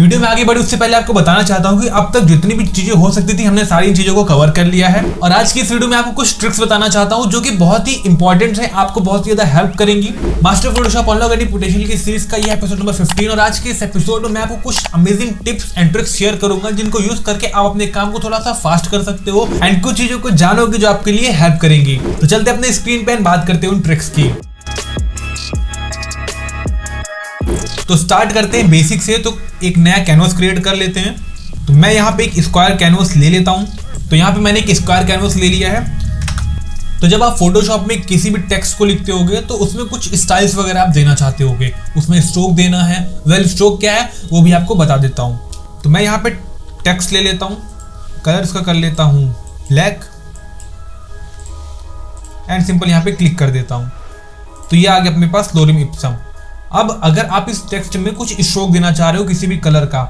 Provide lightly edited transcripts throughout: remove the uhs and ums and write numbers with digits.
Video में आगे बढ़े उससे पहले आपको बताना चाहता हूँ कि अब तक जितनी भी चीजें हो सकती थी हमने सारी इन चीजों को कवर कर लिया है। और आज की इस वीडियो में आपको कुछ ट्रिक्स बताना चाहता हूँ जो कि बहुत ही इंपॉर्टेंट है, आपको बहुत ही ज्यादा हेल्प करेंगी। Master Photoshop unlock edit potential की सीरीज का ये एपिसोड नंबर 15 और आज के इस एपिसोड में मैं आपको कुछ amazing tips and tricks share करूंगा जिनको यूज करके आप अपने काम को थोड़ा सा फास्ट कर सकते हो एंड कुछ चीजों को जानोगे जो आपके लिए हेल्प करेंगी। तो चलते अपने स्क्रीन पे बात करते हैं उन ट्रिक्स की। तो स्टार्ट करते हैं बेसिक से। तो एक नया कैनवास क्रिएट कर लेते हैं। तो मैं यहाँ पे एक स्क्वायर कैनवास ले लेता हूँ। तो यहाँ पे मैंने एक स्क्वायर कैनवास ले लिया है। तो जब आप फोटोशॉप में किसी भी टेक्स्ट को लिखते होगे तो उसमें कुछ स्टाइल्स वगैरह आप देना चाहते होगे, उसमें स्ट्रोक देना है। वेल स्ट्रोक क्या है वो भी आपको बता देता हूँ। तो मैं यहाँ पे टेक्स्ट ले लेता हूँ, कलर इसका कर लेता हूँ ब्लैक एंड सिंपल यहाँ पे क्लिक कर देता हूँ। तो ये आ गया अपने पास लोरेम इप्सम। अब अगर आप इस टेक्स्ट में कुछ स्ट्रोक देना चाह रहे हो किसी भी कलर का,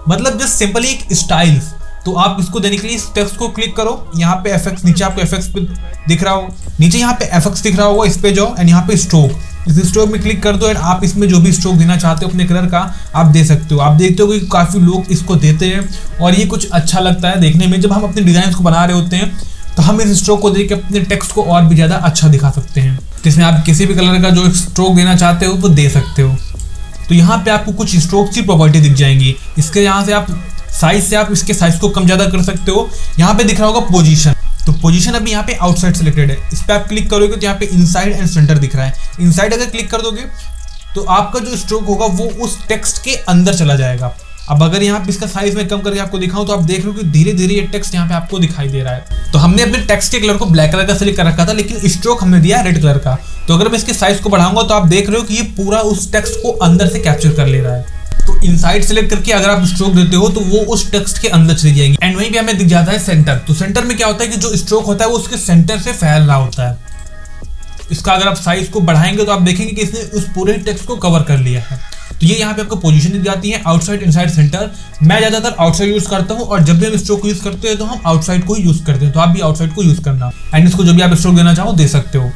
मतलब जस्ट सिंपली एक स्टाइल्स, तो आप इसको देने के लिए इस टेक्स्ट को क्लिक करो। यहाँ पे एफएक्स, नीचे आपको एफएक्स पे दिख रहा हो, नीचे यहाँ पे एफएक्स दिख रहा होगा, इस पे जाओ एंड यहाँ पे स्ट्रोक, इस स्ट्रोक में क्लिक कर दो एंड आप इसमें जो भी स्ट्रोक देना चाहते हो अपने कलर का आप दे सकते हो। आप देखते हो कि काफी लोग इसको देते हैं और ये कुछ अच्छा लगता है देखने में। जब हम अपने डिजाइन को बना रहे होते हैं तो हम इस स्ट्रोक को देख के अपने टेक्स्ट को और भी ज्यादा अच्छा दिखा सकते हैं। जिसमें आप किसी भी कलर का जो स्ट्रोक देना चाहते हो वो दे सकते हो। तो यहाँ पे आपको कुछ स्ट्रोक्स की प्रॉपर्टी दिख जाएंगी। इसके यहाँ से आप साइज से आप इसके साइज को कम ज्यादा कर सकते हो। यहाँ पे दिख रहा होगा पोजीशन, तो पोजीशन अभी यहाँ पे आउटसाइड सिलेक्टेड है। इस पे आप क्लिक करोगे तो यहाँ पे इनसाइड एंड सेंटर दिख रहा है। इनसाइड अगर क्लिक कर दोगे तो आपका जो स्ट्रोक होगा वो उस टेक्स्ट के अंदर चला जाएगा। अब अगर यहाँ पे इसका साइज में कम करके आपको दिखाऊं तो आप देख रहे हो कि धीरे धीरे ये टेक्स्ट यहाँ पे आपको दिखाई दे रहा है। तो हमने अपने टेक्स्ट के कलर को ब्लैक कलर का सिलेक्ट कर रखा था लेकिन स्ट्रोक हमने दिया रेड कलर का। तो अगर मैं इसके साइज को बढ़ाऊंगा तो आप देख रहे हो कि ये पूरा उस टेक्स्ट को अंदर से कैप्चर कर ले रहा है। तो इनसाइड सेलेक्ट करके अगर आप स्ट्रोक देते हो तो वो उस टेक्स्ट के अंदर चली जाएंगे। एंड वहीं पे हमें दिख जाता है सेंटर। तो सेंटर में क्या होता है कि जो स्ट्रोक होता है वो उसके सेंटर से फैल रहा होता है। इसका अगर आप साइज को बढ़ाएंगे तो आप देखेंगे कि इसने उस पूरे टेक्स्ट को कवर कर लिया है। तो ये यहाँ पे आपको पोजीशन दी जाती है आउटसाइड, इनसाइड, सेंटर। मैं ज्यादातर आउटसाइड यूज करता हूँ और जब भी हम स्ट्रोक यूज करते हैं तो हम आउटसाइड को ही यूज करते हैं। तो आप भी आउटसाइड को यूज करना एंड इसको जो भी आप स्ट्रोक देना चाहो दे सकते हो।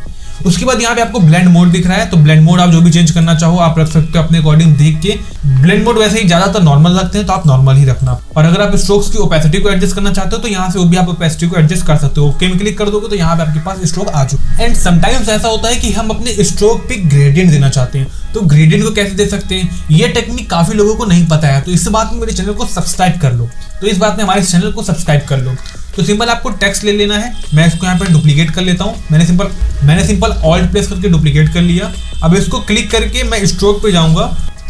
उसके बाद यहाँ पे आपको ब्लेंड मोड दिख रहा है। तो ब्लेंड मोड आप जो भी चेंज करना चाहो आप रख सकते हो अपने अकॉर्डिंग देख के। ब्लेंड मोड वैसे ही ज्यादातर नॉर्मल रखते हैं तो आप नॉर्मल ही रखना। और अगर आप स्ट्रोक्स की ओपेसिटी को एडजस्ट करना चाहते हो तो यहाँ से वो भी आप ओपेसिटी को एडजस्ट कर सकते हो। ओके में क्लिक कर दोगे तो यहाँ पे आपके पास स्ट्रोक आ चुका है। एंड समटाइम्स ऐसा होता है कि हम अपने स्ट्रोक पे ग्रेडियंट देना चाहते हैं। तो ग्रेडियंट को कैसे दे सकते हैं ये टेक्निक काफी लोगों को नहीं पता है। तो इस बात में मेरे चैनल को सब्सक्राइब कर लो। तो इस बात में हमारे चैनल को सब्सक्राइब कर लो। तो सिंपल आपको टेक्स्ट ले लेना है। मैं इसको यहाँ पे डुप्लीकेट कर लेता हूँ। मैंने सिंपल ऑल्ट प्रेस करके डुप्लीकेट कर लिया। अब इसको क्लिक करके मैं स्ट्रोक पे जाऊंगा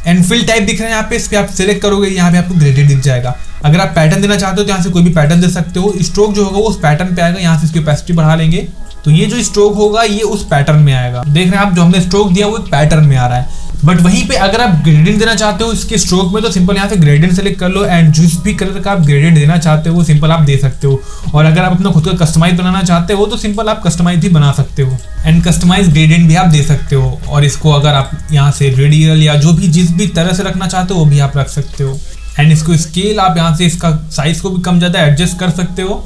एंड फिल टाइप दिख रहा है यहाँ पे, इस पे आप सिलेक्ट करोगे, यहाँ पे आपको ग्रेडियंट दिख जाएगा। अगर आप पैटर्न देना चाहते हो तो यहाँ से कोई भी पैटर्न दे सकते हो। स्ट्रोक जो होगा वो उस पैटर्न पे आएगा। यहाँ से इसकी ओपेसिटी बढ़ा लेंगे तो ये जो स्ट्रोक होगा ये उस पैटर्न में आएगा। देख रहे हैं आप, जो हमने स्ट्रोक दिया वो एक पैटर्न में आ रहा है। बट वहीं पे अगर आप ग्रेडियंट देना चाहते हो इसके स्ट्रोक में तो सिंपल यहाँ से ग्रेडियंट सेलेक्ट कर लो एंड जिस भी कलर का आप ग्रेडियंट देना चाहते हो वो सिंपल आप दे सकते हो। और अगर आप अपना खुद का कस्टमाइज बनाना चाहते हो तो सिंपल आप कस्टमाइज भी बना सकते हो एंड कस्टमाइज ग्रेडियंट भी आप दे सकते हो। और इसको अगर आप यहाँ से रेडियल या जो भी जिस भी तरह से रखना चाहते हो वो भी आप रख सकते हो। एंड इसको स्केल आप यहाँ से इसका साइज को भी कम ज्यादा एडजस्ट कर सकते हो।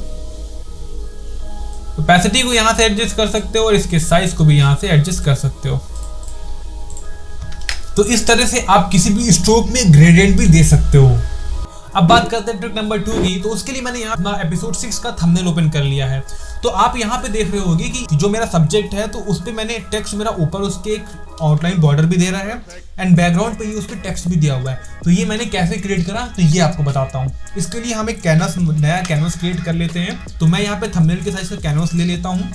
ओपेसिटी को यहाँ से एडजस्ट कर सकते हो और इसके साइज को भी यहाँ से एडजस्ट कर सकते हो। तो इस तरह से आप किसी भी स्ट्रोक में ग्रेडियंट भी दे सकते हो। अब बात करते हैं ट्रिक नंबर 2 की। तो उसके लिए मैंने यहाँ अपना एपिसोड 6 का थंबनेल ओपन कर लिया है। तो आप यहाँ पे देख रहे होगे कि जो मेरा सब्जेक्ट है तो उस पे मैंने टेक्स्ट मेरा ऊपर उसके एक आउटलाइन बॉर्डर भी दे रहा है एंड बैकग्राउंड पे ही उस पे टेक्स्ट भी दिया हुआ है। तो ये मैंने कैसे क्रिएट करा तो ये आपको बताता हूँ। इसके लिए हम एक नया कैनवास क्रिएट कर लेते हैं। तो मैं यहाँ पे थंबनेल के साइज का कैनवास ले लेता हूँ।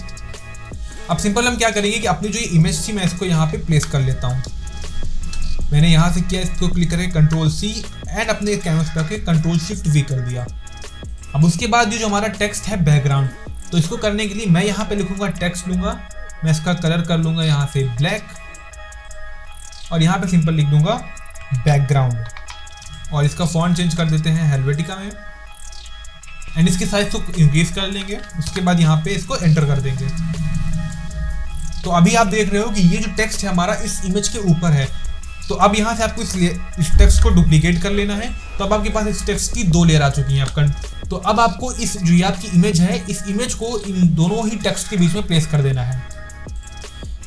अब सिंपल हम क्या करेंगे कि अपनी जो इमेज थी मैं इसको यहाँ पे प्लेस कर लेता हूँ। मैंने यहाँ से किया, इसको क्लिक करके कंट्रोल C एंड अपने कैनवास पे आके कंट्रोल शिफ्ट V कर दिया। अब उसके बाद ये जो हमारा टेक्स्ट है बैकग्राउंड, तो इसको करने के लिए मैं यहाँ पे लिखूंगा टेक्स्ट लूंगा, मैं इसका कलर कर लूंगा यहाँ से ब्लैक और यहाँ पे सिंपल लिख दूंगा बैकग्राउंड और इसका फॉन्ट चेंज कर देते हैं हेल्वेटिका में एंड इसकी साइज को इंक्रीज कर लेंगे। उसके बाद यहाँ पे इसको एंटर कर देंगे। तो अभी आप देख रहे हो कि ये जो टेक्स्ट है हमारा इस इमेज के ऊपर है। तो अब यहाँ से आपको इस टेक्स्ट को डुप्लीकेट कर लेना है। तो अब आपके पास इस टेक्स्ट की 2 लेयर आ चुकी हैं आपका। तो अब आपको इस जो ये आपकी इमेज है इस इमेज को इन दोनों ही टेक्स्ट के बीच में प्लेस कर देना है।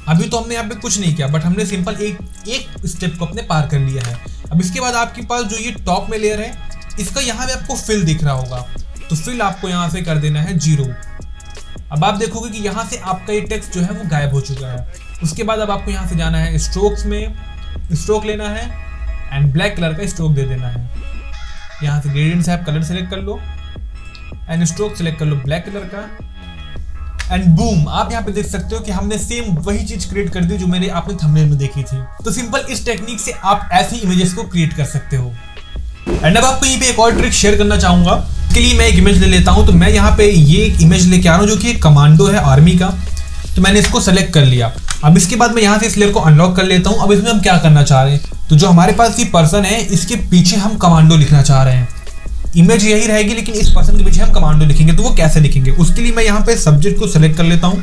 अभी तो हमने यहाँ पे कुछ नहीं किया बट हमने सिंपल एक स्टेप को अपने पार कर लिया है। अब इसके बाद आपके पास जो ये टॉप में लेयर है, इसका यहाँ पे आपको फिल दिख रहा होगा, तो फिल आपको यहाँ से कर देना है 0। अब आप देखोगे कि यहाँ से आपका ये टेक्स्ट जो है वो गायब हो चुका है। उसके बाद अब आपको यहाँ से जाना है स्ट्रोक्स में, स्ट्रोक लेना है एंड ब्लैक कलर का स्ट्रोक दे देना है। यहाँ से ग्रेडियंट से आप कलर सेलेक्ट कर लो एंड स्ट्रोक सेलेक्ट कर लो ब्लैक कलर का एंड बूम, आप यहाँ पे देख सकते हो कि हमने सेम वही चीज क्रिएट कर दी जो मैंने आपने थंबनेल में देखी थी। तो सिंपल इस टेक्निक से आप ऐसी इमेजेस को क्रिएट कर सकते हो। एंड अब आपको यहीं पे एक और ट्रिक शेयर करना चाहूंगा। इसके लिए मैं एक इमेज ले लेता हूं। तो मैं यहाँ पे ये एक इमेज लेके आ रहा हूँ जो कि एक कमांडो है आर्मी का। तो मैंने इसको सेलेक्ट कर लिया। अब इसके बाद मैं यहाँ से इस लेयर को अनलॉक कर लेता हूँ। अब इसमें हम क्या करना चाह रहे हैं, तो जो हमारे पास ये पर्सन है इसके पीछे हम कमांडो लिखना चाह रहे हैं। इमेज यही रहेगी लेकिन इस पर्सन के पीछे हम कमांडो लिखेंगे। तो वो कैसे लिखेंगे, उसके लिए मैं यहाँ पे सब्जेक्ट को सेलेक्ट कर लेता हूँ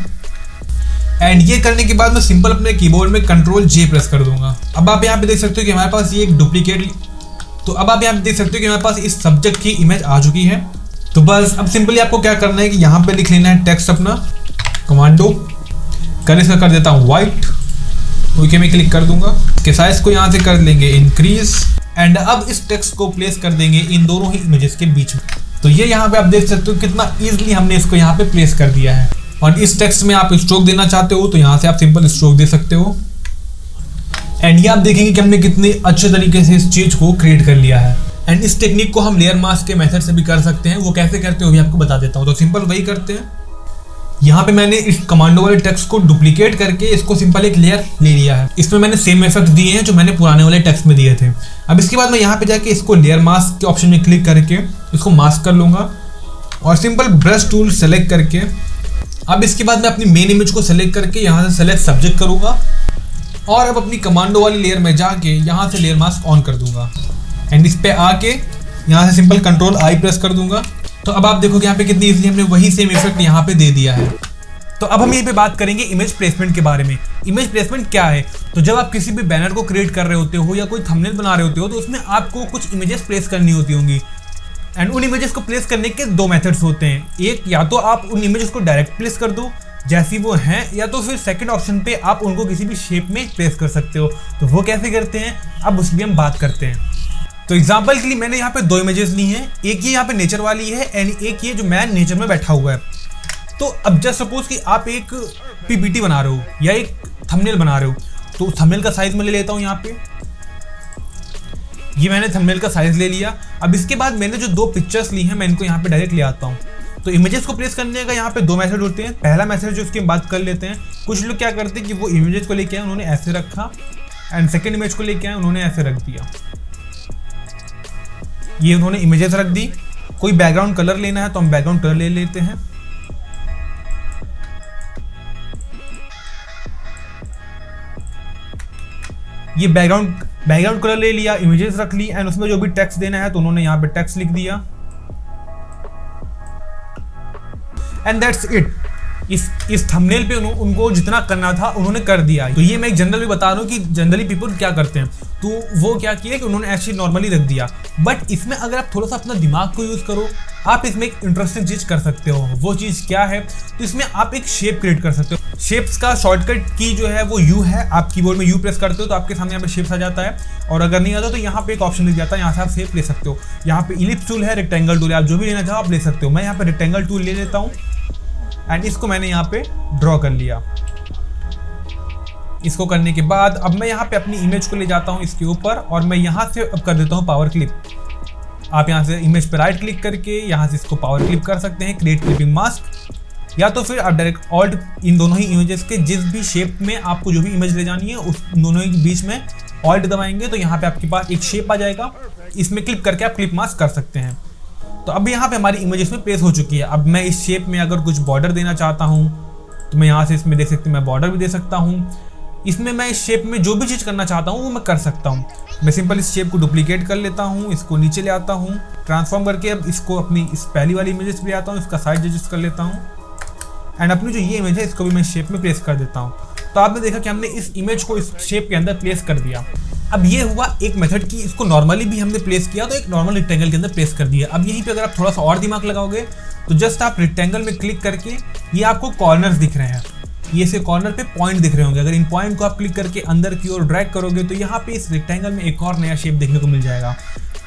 एंड ये करने के बाद मैं सिंपल अपने कीबोर्ड में Ctrl+J प्रेस कर दूंगा। अब आप यहाँ पे देख सकते हो कि हमारे पास ये एक डुप्लीकेट, तो अब आप यहाँ पे देख सकते हो कि हमारे पास इस सब्जेक्ट की इमेज आ चुकी है। तो बस अब सिंपली आपको क्या करना है कि यहाँ पे लिख लेना है टेक्स्ट अपना कमांडो, कलर इसका कर देता हूँ व्हाइट, ओके में क्लिक कर दूंगा। इसके साइज को यहाँ से कर लेंगे इंक्रीज एंड अब इस टेक्स्ट को प्लेस कर देंगे इन दोनों ही इमेजेस के बीच में। तो ये यहाँ पे आप देख सकते हो कितना इजीली हमने इसको यहाँ पे प्लेस कर दिया है। और इस टेक्स्ट में आप स्ट्रोक देना चाहते हो तो यहाँ से आप सिंपल स्ट्रोक दे सकते हो एंड ये आप देखेंगे कि हमने कितने अच्छे तरीके से इस चीज को क्रिएट कर लिया है। एंड इस टेक्निक को हम लेयर मास्क के मेथड से भी कर सकते हैं। वो कैसे करते हो भी आपको बता देता हूँ। तो सिंपल वही करते हैं। यहाँ पे मैंने इस कमांडो वाले टेक्स्ट को डुप्लीकेट करके इसको सिंपल एक लेयर ले लिया है। इसमें मैंने सेम इफेक्ट दिए हैं जो मैंने पुराने वाले टेक्स्ट में दिए थे। अब इसके बाद मैं यहाँ पे जाके इसको लेयर मास्क के ऑप्शन में क्लिक करके इसको मास्क कर लूंगा और सिंपल ब्रश टूल सेलेक्ट करके अब इसके बाद मैं अपनी मेन इमेज को सेलेक्ट करके यहाँ से सेलेक्ट सब्जेक्ट करूंगा और अब अपनी कमांडो वाली लेयर में जाके यहाँ से लेयर मास्क ऑन कर दूंगा एंड इस पे आके यहाँ से सिंपल Ctrl+I प्रेस कर दूंगा। तो अब आप देखोगे यहाँ पे कितनी इजीली हमने वही सेम इफेक्ट यहाँ पे दे दिया है। तो अब हम यहीं पे बात करेंगे इमेज प्लेसमेंट के बारे में। इमेज प्लेसमेंट क्या है, तो जब आप किसी भी बैनर को क्रिएट कर रहे होते हो या कोई थंबनेल बना रहे होते हो तो उसमें आपको कुछ इमेजेस प्लेस करनी होती होंगी एंड उन इमेजेस को प्लेस करने के दो मेथड्स होते हैं। एक, या तो आप उन इमेजेस को डायरेक्ट प्लेस कर दो जैसी वो हैं, या तो फिर सेकंड ऑप्शन पे आप उनको किसी भी शेप में प्लेस कर सकते हो। तो वो कैसे करते हैं अब उसकी हम बात करते हैं। तो एग्जांपल के लिए मैंने यहाँ पे दो इमेजेस ली हैं। एक ये यहाँ पे नेचर वाली है एंड एक ये जो मैन नेचर में बैठा हुआ है। तो अब जस्ट सपोज कि आप एक पीपीटी बना रहे हो या एक थंबनेल बना रहे हो, तो थंबनेल का साइज मैं ले लेता हूँ। यहाँ पे ये मैंने थंबनेल का साइज ले लिया। अब इसके बाद मैंने जो दो पिक्चर्स ली हैं मैं इनको यहाँ पे डायरेक्ट ले आता हूँ। तो इमेजेस को प्लेस करने का यहाँ पे दो मेथड होते हैं। पहला मेथड जो उसकी बात कर लेते हैं। कुछ लोग क्या करते हैं कि वो इमेजेस को लेके आए उन्होंने ऐसे रखा एंड सेकेंड इमेज को लेके आए उन्होंने ऐसे रख दिया। ये उन्होंने इमेजेस रख दी। कोई बैकग्राउंड कलर लेना है तो हम बैकग्राउंड कलर ले लेते हैं। ये बैकग्राउंड कलर ले लिया, इमेजेस रख ली एंड उसमें जो भी टेक्स्ट देना है तो उन्होंने यहाँ पे टेक्स्ट लिख दिया एंड दैट्स इट। इस थंबनेल पे उनको जितना करना था उन्होंने कर दिया। तो ये मैं एक जनरल भी बता रहा हूँ कि जनरली पीपल क्या करते हैं, तो वो क्या किया कि उन्होंने ऐसे नॉर्मली रख दिया। बट इसमें अगर आप थोड़ा सा अपना दिमाग को यूज़ करो, आप इसमें एक इंटरेस्टिंग चीज़ कर सकते हो। वो चीज़ क्या है, तो इसमें आप एक शेप क्रिएट कर सकते हो। शेप्स का शॉर्टकट की जो है वो यू है। आप कीबोर्ड में यू प्रेस करते हो तो आपके सामने यहाँ पे शेप्स आ जाता है और अगर नहीं आता तो यहाँ पे एक ऑप्शन दिख जाता है, यहाँ से आप शेप ले सकते हो। यहाँ पे इलिप्स टूल है, रेक्टेंगल टूल है, आप जो भी लेना चाहो आप ले सकते हो। मैं यहाँ पे रेक्टेंगल टूल ले लेता हूँ एंड इसको मैंने यहाँ पे ड्रॉ कर लिया। इसको करने के बाद अब मैं यहाँ पे अपनी इमेज को ले जाता हूँ इसके ऊपर और मैं यहाँ से अब कर देता हूँ पावर क्लिप। आप यहाँ से इमेज पे राइट क्लिक करके यहाँ से इसको पावर क्लिप कर सकते हैं, क्रिएट क्लिपिंग मास्क, या तो फिर आप डायरेक्ट ऑल्ट इन दोनों ही इमेजेस के जिस भी शेप में आपको जो भी इमेज ले जानी है उस दोनों के बीच में ऑल्ट दबाएंगे तो यहाँ पे आपके पास एक शेप आ जाएगा। इसमें क्लिक करके आप क्लिप मास्क कर सकते हैं। तो अब यहाँ पे हमारी इमेज इसमें प्लेस हो चुकी है। अब मैं इस शेप में अगर कुछ बॉर्डर देना चाहता हूँ तो मैं यहाँ से इसमें देख सकते हैं मैं बॉर्डर भी दे सकता हूँ। इसमें मैं इस शेप में जो भी चीज़ करना चाहता हूँ वो मैं कर सकता हूँ। मैं सिंपल इस शेप को डुप्लीकेट कर लेता हूँ, इसको नीचे ले आता हूँ, ट्रांसफॉर्म करके अब इसको अपनी इस पहली वाली इमेज पे ले आता हूँ, इसका साइज एडजस्ट कर लेता हूँ एंड अपनी जो ये इमेज है इसको भी मैं शेप में प्लेस कर देता हूँ। तो आपने देखा कि हमने इस इमेज को इस शेप के अंदर प्लेस कर दिया। अब ये हुआ एक मेथड की इसको नॉर्मली भी हमने प्लेस किया तो एक नॉर्मल रेक्टेंगल के अंदर प्लेस कर दिया। अब यहीं पे अगर आप थोड़ा सा और दिमाग लगाओगे तो जस्ट आप रेक्टेंगल में क्लिक करके ये आपको कॉर्नर्स दिख रहे हैं, ये से कॉर्नर पे पॉइंट दिख रहे होंगे। अगर इन पॉइंट को आप क्लिक करके अंदर की ओर ड्रैग करोगे तो यहाँ पे इस रेक्टेंगल में एक और नया शेप देखने को मिल जाएगा।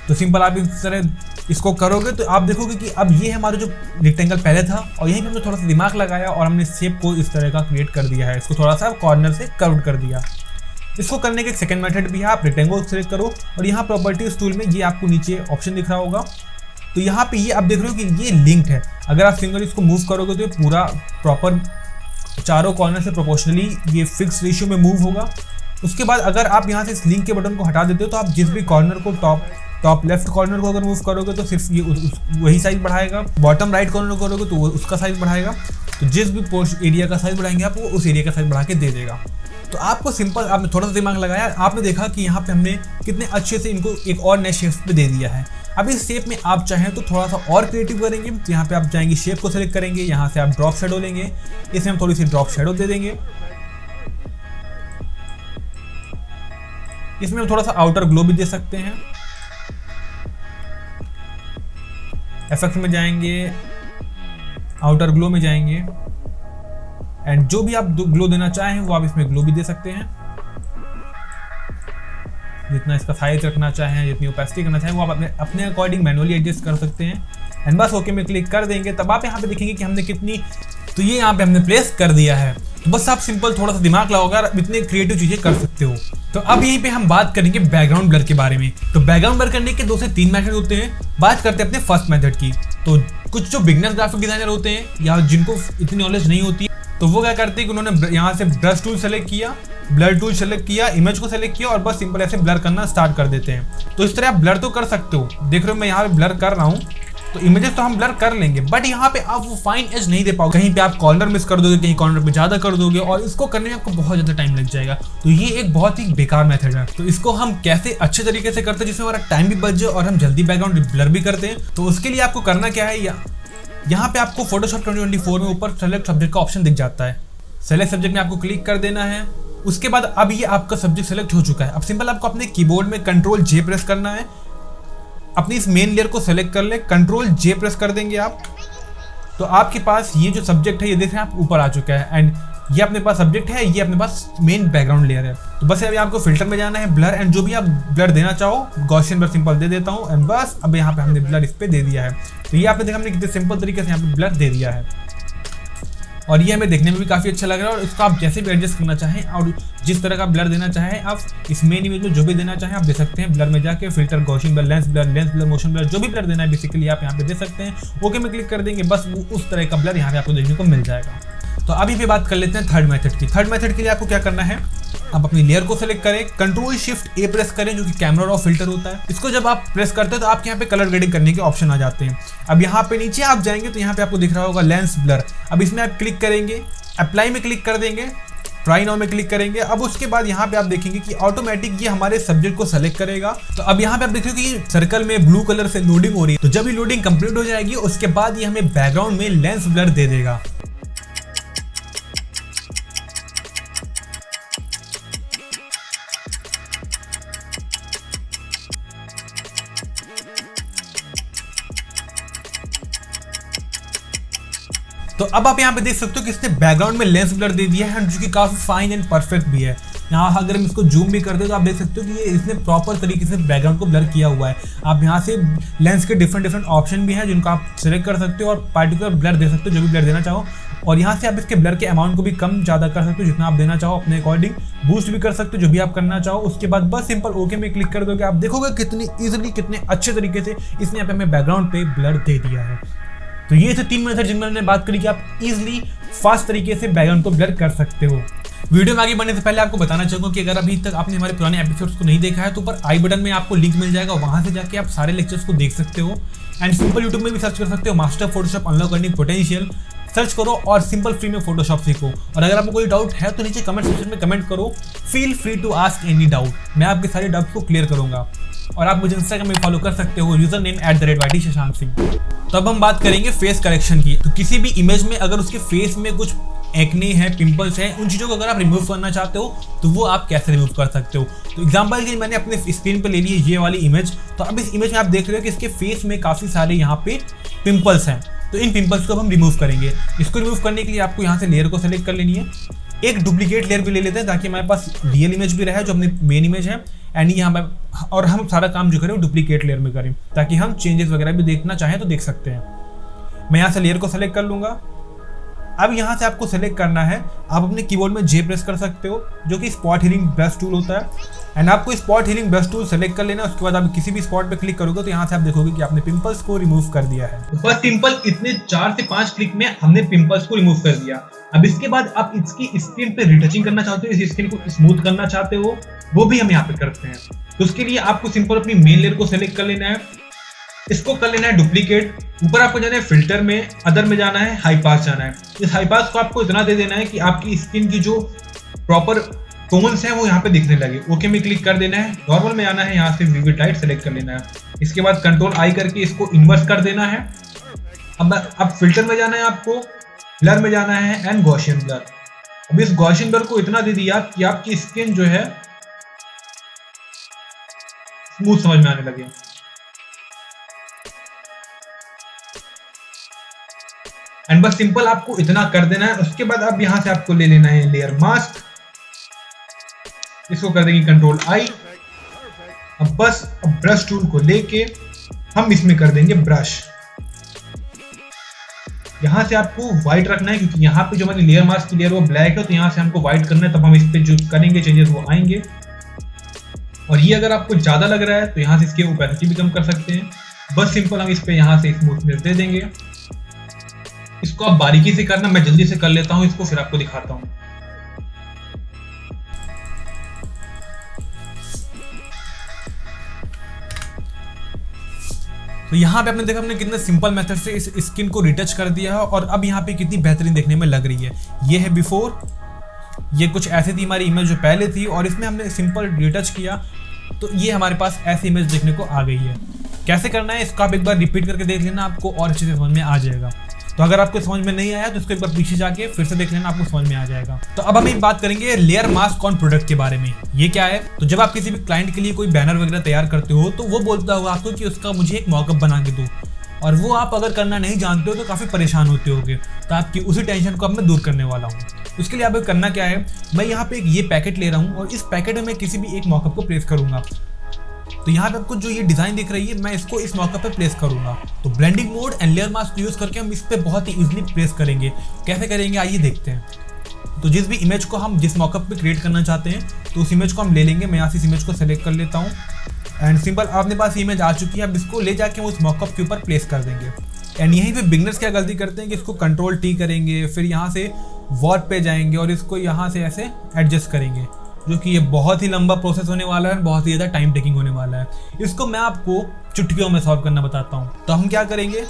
तो सिंपल आप इस तरह इसको करोगे तो आप देखोगे कि अब ये हमारा जो रेक्टेंगल पहले था और यहीं पे हमने थोड़ा सा दिमाग लगाया और हमने शेप को इस तरह का क्रिएट कर दिया है। इसको थोड़ा सा कॉर्नर से कर्व कर दिया। इसको करने के एक सेकंड मेथड भी है, आप रेक्टेंगल सेलेक्ट करो और यहाँ प्रॉपर्टीज टूल में ये आपको नीचे ऑप्शन दिख रहा होगा। तो यहाँ पे ये आप देख रहे हो कि ये लिंक्ड है। अगर आप सिंगल इसको मूव करोगे तो ये पूरा प्रॉपर चारों कॉर्नर से प्रोपोर्शनली ये फिक्स रेशियो में मूव होगा। उसके बाद अगर आप यहाँ से इस लिंक के बटन को हटा देते हो तो आप जिस भी कॉर्नर को टॉप लेफ्ट कॉर्नर को अगर मूव करोगे तो सिर्फ ये वही साइज बढ़ाएगा, बॉटम राइट कॉर्नर को करोगे तो वो उसका साइज बढ़ाएगा। तो जिस भी पोस्ट एरिया का साइज बढ़ाएंगे आप वो उस एरिया का साइज बढ़ा के दे देगा। तो आपको सिंपल आपने थोड़ा सा दिमाग लगाया, आपने देखा कि यहाँ पे हमने कितने अच्छे से इनको एक और नए शेप पे दे दिया है। अब इस शेप में आप चाहें तो थोड़ा सा और क्रिएटिव करेंगे तो यहाँ पे आप जाएंगे, शेप को सेलेक्ट करेंगे, यहाँ से आप ड्रॉप शेडो लेंगे, इसमें हम थोड़ी सी ड्रॉप शेडो दे देंगे। इसमें हम थोड़ा सा आउटर ग्लो भी दे सकते हैं। इफेक्ट में जाएंगे, आउटर ग्लो में जाएंगे एंड जो भी आप ग्लो देना चाहें वो आप इसमें ग्लो भी दे सकते हैं। जितना इसका साइज रखना चाहें, जितनी ओपेसिटी करना चाहें वो आप अपने अकॉर्डिंग मैनुअली एडजस्ट कर सकते हैं। एंड बस ओके में क्लिक कर देंगे तब आप यहाँ पे देखेंगे कि हमने कितनी, तो ये यहाँ पे हमने प्लेस कर दिया है। तो बस आप सिंपल थोड़ा सा दिमाग लगाओगे और इतने क्रिएटिव चीजें कर सकते हो। तो अब यहीं पे हम बात करेंगे बैकग्राउंड ब्लर के बारे में। तो बैकग्राउंड ब्लर करने के 2 से 3 मेथड होते हैं। बात करते हैं अपने फर्स्ट मेथड की। तो कुछ जो बिगिनर ग्राफिक डिजाइनर होते हैं या जिनको इतनी नॉलेज नहीं होती तो वो क्या करते हैं कि उन्होंने यहाँ से ब्रश टूल सेलेक्ट किया, ब्लर टूल सेलेक्ट किया, इमेज को सेलेक्ट किया और बस सिंपल ऐसे ब्लर करना स्टार्ट कर देते हैं। तो इस तरह आप ब्लर तो कर सकते हो, देख रहे हो मैं यहाँ पे ब्लर कर रहा हूँ तो इमेजेस तो हम ब्लर कर लेंगे बट यहाँ पे आप वो फाइन एज नहीं दे पाओगे। कहीं पे आप कॉर्नर मिस कर दोगे, कहीं कॉर्नर पे ज्यादा कर दोगे और इसको करने में आपको बहुत ज्यादा टाइम लग जाएगा। तो ये एक बहुत ही बेकार मेथड है। तो इसको हम कैसे अच्छे तरीके से करते हैं जिसमें हमारा टाइम भी बच जाए और हम जल्दी बैकग्राउंड ब्लर भी करते हैं। तो उसके लिए आपको करना क्या है, यहाँ पे आपको फोटोशॉप 2024 में ऊपर सेलेक्ट सब्जेक्ट का ऑप्शन दिख जाता है। सेलेक्ट सब्जेक्ट में आपको क्लिक कर देना है। उसके बाद अब ये आपका सब्जेक्ट सेलेक्ट हो चुका है। अब सिंपल आपको अपने कीबोर्ड में Ctrl+J प्रेस करना है, अपनी इस मेन लेयर को सेलेक्ट कर ले, Ctrl+J प्रेस कर देंगे आप तो आपके पास ये जो सब्जेक्ट है ये देख रहे हैं आप ऊपर आ चुका है एंड ये अपने पास सब्जेक्ट है, ये अपने पास मेन बैकग्राउंड लेयर है। तो बस अभी आपको फिल्टर में जाना है, ब्लर एंड जो भी आप ब्लर देना चाहो, गॉसियन ब्लर सिंपल दे देता हूँ एंड बस अब यहाँ पे हमने ब्लर इस पे दे दिया है। तो ये आपने देखा हमने कितने सिंपल तरीके से यहाँ पे ब्लर दे दिया है और ये हमें देखने में भी काफ़ी अच्छा लग रहा है। और इसको आप जैसे भी एडजस्ट करना चाहें और जिस तरह का ब्लर देना चाहें आप इस मेन इमेज में जो भी देना चाहें आप दे सकते हैं। ब्लर में जाके filter, Gaussian blur, lens blur, motion blur, जो भी ब्लर देना है बेसिकली आप यहाँ पे दे सकते हैं। ओके में क्लिक कर देंगे, बस उस तरह का ब्लर यहाँ पे आपको देखने को मिल जाएगा। तो अभी भी बात कर लेते हैं थर्ड मेथड की। थर्ड मेथड के लिए आपको क्या करना है, आप अपनी लेयर को सेलेक्ट करें, Ctrl+Shift+A प्रेस करें जो कि कैमरा रॉ फिल्टर होता है। इसको जब आप प्रेस करते हैं तो आपके यहाँ पे कलर ग्रेडिंग करने के ऑप्शन आ जाते हैं। अब यहाँ पे नीचे आप जाएंगे तो यहाँ पे आपको दिख रहा होगा लेंस ब्लर। अब इसमें आप क्लिक करेंगे, अप्लाई में क्लिक कर देंगे, ट्राई नाउ में क्लिक करेंगे। अब उसके बाद यहाँ पे आप देखेंगे कि ऑटोमेटिक ये हमारे सब्जेक्ट को सेलेक्ट करेगा। तो अब यहाँ पे आप देख रहे हो कि सर्कल में ब्लू कलर से लोडिंग हो रही है। तो जब ये लोडिंग कंप्लीट हो जाएगी उसके बाद ये हमें बैकग्राउंड में लेंस ब्लर दे देगा। तो अब आप यहाँ पे देख सकते हो कि इसने बैकग्राउंड में लेंस ब्लर दे दिया है जो कि काफी फाइन एंड परफेक्ट भी है। यहाँ अगर हम इसको जूम भी कर दे तो आप देख सकते हो कि ये इसने प्रॉपर तरीके से बैकग्राउंड को ब्लर किया हुआ है। आप यहाँ से लेंस के डिफरेंट ऑप्शन भी हैं जिनको आप सिलेक्ट कर सकते हो और पार्टिकुलर ब्लर दे सकते हो जो भी ब्लर देना चाहो। और यहाँ से आप इसके ब्लर के अमाउंट को भी कम ज़्यादा कर सकते हो जितना आप देना चाहो अपने अकॉर्डिंग, बूस्ट भी कर सकते हो जो भी आप करना चाहो। उसके बाद बस सिंपल ओके में क्लिक कर दोगे, आप देखोगे कितनी ईजिली, कितने अच्छे तरीके से इसने यहाँ पे हमें बैकग्राउंड पे ब्लर दे दिया है। तो ये थे 3 मेथड जिनमें मैंने बात करी कि आप इजीली फास्ट तरीके से बैकग्राउंड को ब्लर कर सकते हो। वीडियो में आगे बढ़ने से पहले आपको बताना चाहूंगा कि अगर अभी तक आपने हमारे पुराने एपिसोड्स को नहीं देखा है तो ऊपर आई बटन में आपको लिंक मिल जाएगा, वहां से जाके आप सारे लेक्चर्स को देख सकते हो। एंड सिंपल यूट्यूब में भी सर्च कर सकते हो master Photoshop unlock earning potential, search करो और सिंपल फ्री में फोटोशॉप सीखो। और अगर आपको कोई डाउट है तो नीचे कमेंट सेक्शन में कमेंट करो, feel free to ask any doubt, मैं आपके सारे डाउट्स को क्लियर करूंगा। और आप मुझे इंस्टाग्राम में फॉलो कर सकते हो, user name @YT Shashank Singh. तो अब हम बात करेंगे फेस करेक्शन की। तो किसी भी इमेज में अगर उसके फेस में कुछ एक्ने है, पिंपल्स है, उन चीज़ों को अगर आप रिमूव करना चाहते हो तो वो आप कैसे रिमूव कर सकते हो। तो एग्जांपल के लिए मैंने अपने स्क्रीन पे ले ली है ये वाली इमेज। तो अब इस इमेज में आप देख रहे हो कि इसके फेस में काफ़ी सारे यहाँ पे पिंपल्स हैं। तो इन पिंपल्स को अब हम रिमूव करेंगे। इसको रिमूव करने के लिए आपको यहाँ से लेयर को सेलेक्ट कर लेनी है। एक डुप्लीकेट लेयर भी ले लेते हैं ताकि हमारे पास रियल इमेज भी रहे जो अपनी मेन इमेज है, एंड यहाँ पर और हम सारा काम जो करें वो डुप्लीकेट लेयर में करें ताकि हम चेंजेस वगैरह भी देखना चाहें तो देख सकते हैं। मैं यहाँ से लेयर को सेलेक्ट कर लूँगा। अब यहाँ से आपको सेलेक्ट करना है, आप अपने कीबोर्ड में जे प्रेस कर सकते हो जो कि स्पॉट हीलिंग ब्रश टूल होता है, एंड आपको spot healing brush tool select कर लेना है। उसके बाद आप किसी भी स्पॉट पे क्लिक करोगे तो यहाँ से आप देखोगे कि आपने पिंपल्स को रिमूव कर दिया है। तो बस सिंपल इतने 4 से 5 क्लिक में हमने पिंपल्स को रिमूव कर दिया। अब इसके बाद आप इसकी स्किन पे रिटचिंग करना चाहते हो, इस स्किन को स्मूथ करना चाहते हो, वो भी हम यहाँ पे करते हैं। तो उसके लिए आपको सिंपल अपनी मेन लेयर को सेलेक्ट कर लेना है, इसको कर लेना है डुप्लीकेट। ऊपर आपको जाना है फिल्टर में, अदर में जाना है, हाई पास जाना है। इस हाई पास को आपको इतना दे देना है कि आपकी स्किन की जो प्रॉपर टोन्स हैं वो यहाँ पे दिखने लगे। ओके में क्लिक कर देना है। नॉर्मल में आना है, यहाँ से विविड लाइट सेलेक्ट कर लेना है। इसके बाद कंट्रोल आई करके इसको इन्वर्स कर देना है। अब फिल्टर में जाना है, आपको ब्लर में जाना है एंड गॉसियन ब्लर। अब इस गॉसियन ब्लर को इतना दे दिया कि आपकी स्किन जो है स्मूथ समझ में आने लगे। एंड बस सिंपल आपको इतना कर देना है। उसके बाद अब यहां से आपको ले लेना है लेयर मास्क, इसको कर देंगे कंट्रोल आई। अब बस ब्रश टूल को लेके हम इसमें कर देंगे ब्रश। यहां से आपको व्हाइट रखना है क्योंकि यहाँ पे जो हमारी लेयर मास्क की लेयर वो ब्लैक है, तो यहां से हमको व्हाइट करना है, तब हम इस पे जो करेंगे चेंजेस वो आएंगे। और ये अगर आपको ज्यादा लग रहा है तो यहाँ से इसकी ओपेसिटी भी कम कर सकते हैं। बस सिंपल हम इस पे यहाँ से स्मूथनेस दे देंगे। इसको आप बारीकी से करना, मैं जल्दी से कर लेता हूं इसको, फिर आपको दिखाता हूं। तो यहाँ पे आपने देखा हमने कितने सिंपल मेथड से इस स्किन को रिटच कर दिया है और अब यहाँ पे कितनी बेहतरीन देखने में लग रही है। ये है बिफोर, ये कुछ ऐसी थी हमारी इमेज जो पहले थी और इसमें हमने सिंपल रिटच किया तो ये हमारे पास ऐसी इमेज देखने को आ गई है। कैसे करना है इसको आप एक बार रिपीट करके देख लेना, आपको और अच्छे से समझ में आ जाएगा। तो अगर आपको समझ में नहीं आया तो इसको एक बार पीछे जाके फिर से देख लेना, आपको समझ में आ जाएगा। तो अब हम एक बात करेंगे लेयर मास्क ऑन प्रोडक्ट के बारे में। ये क्या है? तो जब आप किसी भी क्लाइंट के लिए कोई बैनर वगैरह तैयार करते हो तो वो बोलता होगा आपको कि उसका मुझे एक मॉकअप बना के दो, और वो आप अगर करना नहीं जानते हो तो काफ़ी परेशान होते होगे। तो आपकी उसी टेंशन को अब मैं दूर करने वाला हूँ। उसके लिए आपको करना क्या है, मैं यहाँ पे एक ये पैकेट ले रहा हूँ और इस पैकेट में मैं किसी भी एक मॉकअप को प्लेस करूँगा। तो यहाँ पे आपको जो ये डिज़ाइन दिख रही है मैं इसको इस मॉकअप पे प्लेस करूँगा। तो blending mode and layer mask use करके हम इस पे बहुत ही इजीली प्लेस करेंगे। कैसे करेंगे आइए देखते हैं। तो जिस भी इमेज को हम जिस मॉकअप पे क्रिएट करना चाहते हैं तो उस इमेज को हम ले लेंगे। मैं यहाँ से इस इमेज को सेलेक्ट कर लेता हूँ एंड सिंपल अपने पास इमेज आ चुकी है। अब इसको ले जाके उस मॉकअप के ऊपर प्लेस कर देंगे। एंड यहीं पे बिगनर्स क्या गलती करते हैं कि इसको कंट्रोल टी करेंगे, फिर यहाँ से वर्ड पे जाएंगे और इसको यहाँ से ऐसे एडजस्ट करेंगे, जो कि ये बहुत ही लंबा प्रोसेस होने वाला है, बहुत ही ज़्यादा टाइम टेकिंग होने वाला है। इसको मैं आपको चुटकियों में सॉल्व करना बताता हूँ। तो हम क्या करेंगे,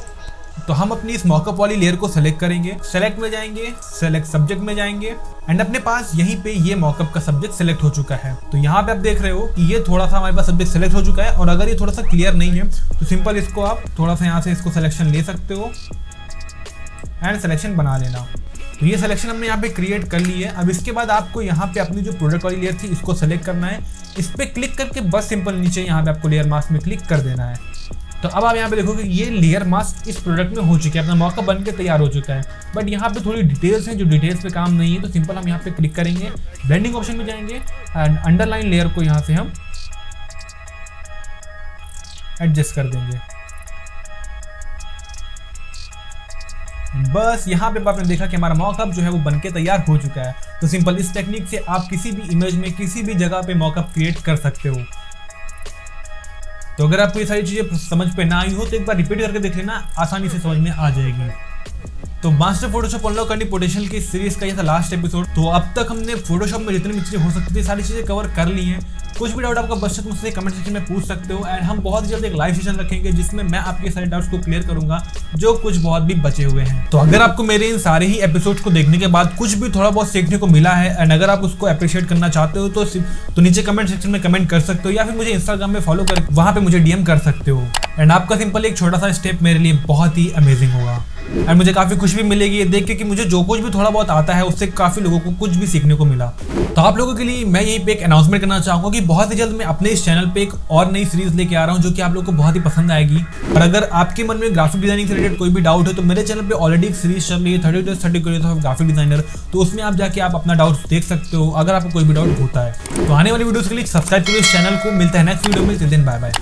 तो हम अपनी इस मॉकअप वाली लेयर को सेलेक्ट करेंगे, सेलेक्ट में जाएंगे, सेलेक्ट सब्जेक्ट में जाएंगे एंड अपने पास यहीं पे ये मॉकअप का सब्जेक्ट सेलेक्ट हो चुका है। तो यहाँ पे आप देख रहे हो कि ये थोड़ा सा हमारे पास सब्जेक्ट सेलेक्ट हो चुका है और अगर ये थोड़ा सा क्लियर नहीं है तो सिंपल इसको आप थोड़ा सा यहाँ से इसको सिलेक्शन ले सकते हो एंड सिलेक्शन बना लेना। तो ये सिलेक्शन हमने यहाँ पे क्रिएट कर ली है। अब इसके बाद आपको यहाँ पे अपनी जो प्रोडक्ट वाली लेयर थी इसको सेलेक्ट करना है। इस पर क्लिक करके बस सिंपल नीचे यहाँ पे आपको लेयर मास्क में क्लिक कर देना है। तो अब आप यहाँ पे देखोगे ये लेयर मास्क इस प्रोडक्ट में हो चुका है, अपना मॉकअप बन के तैयार हो चुका है। बट यहाँ पे थोड़ी डिटेल्स हैं जो डिटेल्स पे काम नहीं है, तो सिंपल हम यहाँ पे क्लिक करेंगे, ब्लेंडिंग ऑप्शन में जाएंगे एंड अंडरलाइन लेयर को यहाँ से हम एडजस्ट कर देंगे। बस यहाँ पे आपने देखा कि हमारा मॉकअप जो है वो बनके तैयार हो चुका है। तो सिंपल इस टेक्निक से आप किसी भी इमेज में किसी भी जगह पे मॉकअप क्रिएट कर सकते हो। तो अगर आपको ये सारी चीजें समझ पे ना आई हो तो एक बार रिपीट करके देख लेना, आसानी से समझ में आ जाएगी। तो मास्टर फोटोशॉप अनलॉक करनी पोटेंशियल की सीरीज का ये था लास्ट एपिसोड। तो अब तक हमने फोटोशॉप में जितनी भी चीजें हो सकती थी सारी चीजें कवर कर ली हैं। कुछ भी डाउट आपका बच्चा मुझसे कमेंट सेक्शन में पूछ सकते हो एंड हम बहुत जल्द एक लाइव सेशन रखेंगे जिसमें मैं आपके सारे डाउट्स को क्लियर करूंगा जो कुछ बहुत भी बचे हुए हैं। तो अगर आपको मेरे इन सारे ही एपिसोड्स को देखने के बाद कुछ भी थोड़ा बहुत सीखने को मिला है एंड अगर आप उसको अप्रिशिएट करना चाहते हो तो नीचे कमेंट सेक्शन में कमेंट कर सकते हो या फिर मुझे इंस्टाग्राम में फॉलो कर वहां पे मुझे डीएम कर सकते हो एंड आपका सिंपल एक छोटा सा स्टेप मेरे लिए बहुत ही अमेजिंग होगा। और मुझे काफ़ी खुशी भी मिलेगी ये देख के कि मुझे जो कुछ भी थोड़ा बहुत आता है उससे काफ़ी लोगों को कुछ भी सीखने को मिला। तो आप लोगों के लिए मैं यहीं पे एक अनाउंसमेंट करना चाहूँगा कि बहुत ही जल्द मैं अपने इस चैनल पे एक और नई सीरीज लेके आ रहा हूँ जो कि आप लोगों को बहुत ही पसंद आएगी। और अगर आपके मन में ग्राफिक डिजाइनिंग से रिलेटेड कोई भी डाउट है तो मेरे चैनल पे ऑलरेडी एक सीरीज चल रही है 30 days 30 careers of graphic designer, तो उसमें आप जाके आप अपना डाउट देख सकते हो अगर आपको कोई भी डाउट होता है। तो आने वाली वीडियोस के लिए सब्सक्राइब करो इस चैनल को। मिलता है नेक्स्ट वीडियो में, टिल देन बाय बाय।